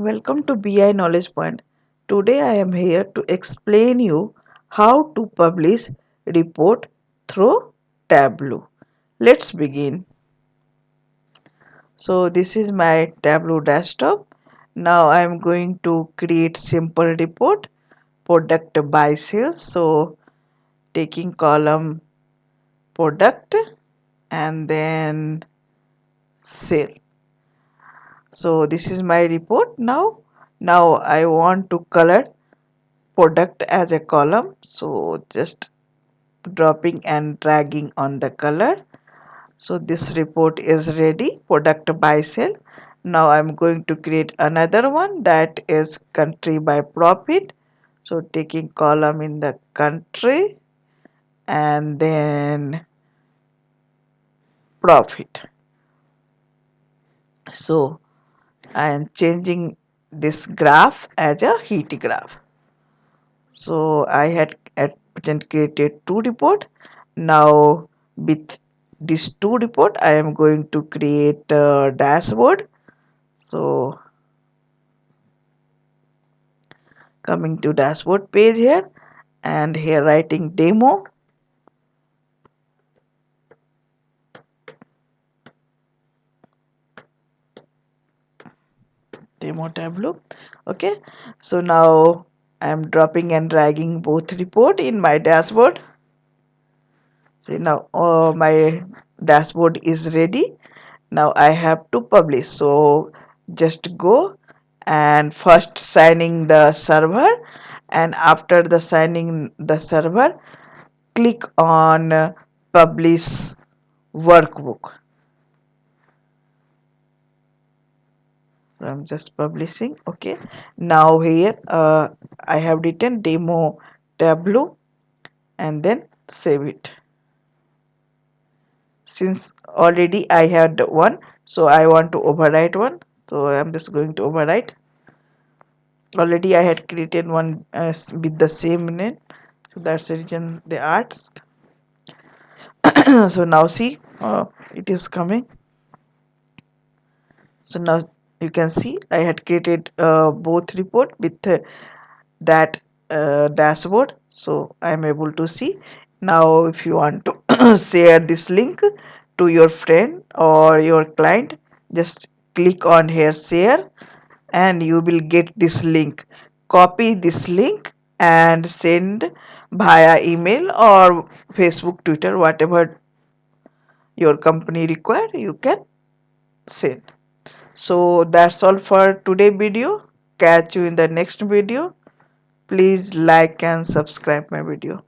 Welcome to BI Knowledge Point. Today I am here to explain you how to publish report through Tableau. Let's begin. So this is my Tableau desktop. Now I am going to create simple report product by sales. So taking column product and then sale. So this is my report now I want to color product as a column, so just dropping and dragging on the color. So this report is ready, product by sale. Now I'm going to create another one, that is country by profit. So taking column in the country and then profit. So I am changing this graph as a heat graph. So I had at present created two report. Now with this two report I am going to create a dashboard. So coming to dashboard page here, and here writing demo. Demo Tableau. Okay, so now I am dropping and dragging both report in my dashboard. See now my dashboard is ready. Now I have to publish, so just go and first signing the server, and after the signing the server click on publish workbook. So I'm just publishing. Okay, now here I have written demo Tableau and then save it. Since already I had one, so I want to overwrite one, so I'm just going to overwrite. Already I had created one with the same name, so that's the reason they asked. So now see, it is coming. So now you can see I had created both report with that dashboard, so I am able to see. Now if you want to share this link to your friend or your client, just click on here share, and you will get this link. Copy this link and send via email or Facebook, Twitter, whatever your company require, you can send. So that's all for today video. Catch you in the next video. Please like and subscribe my video.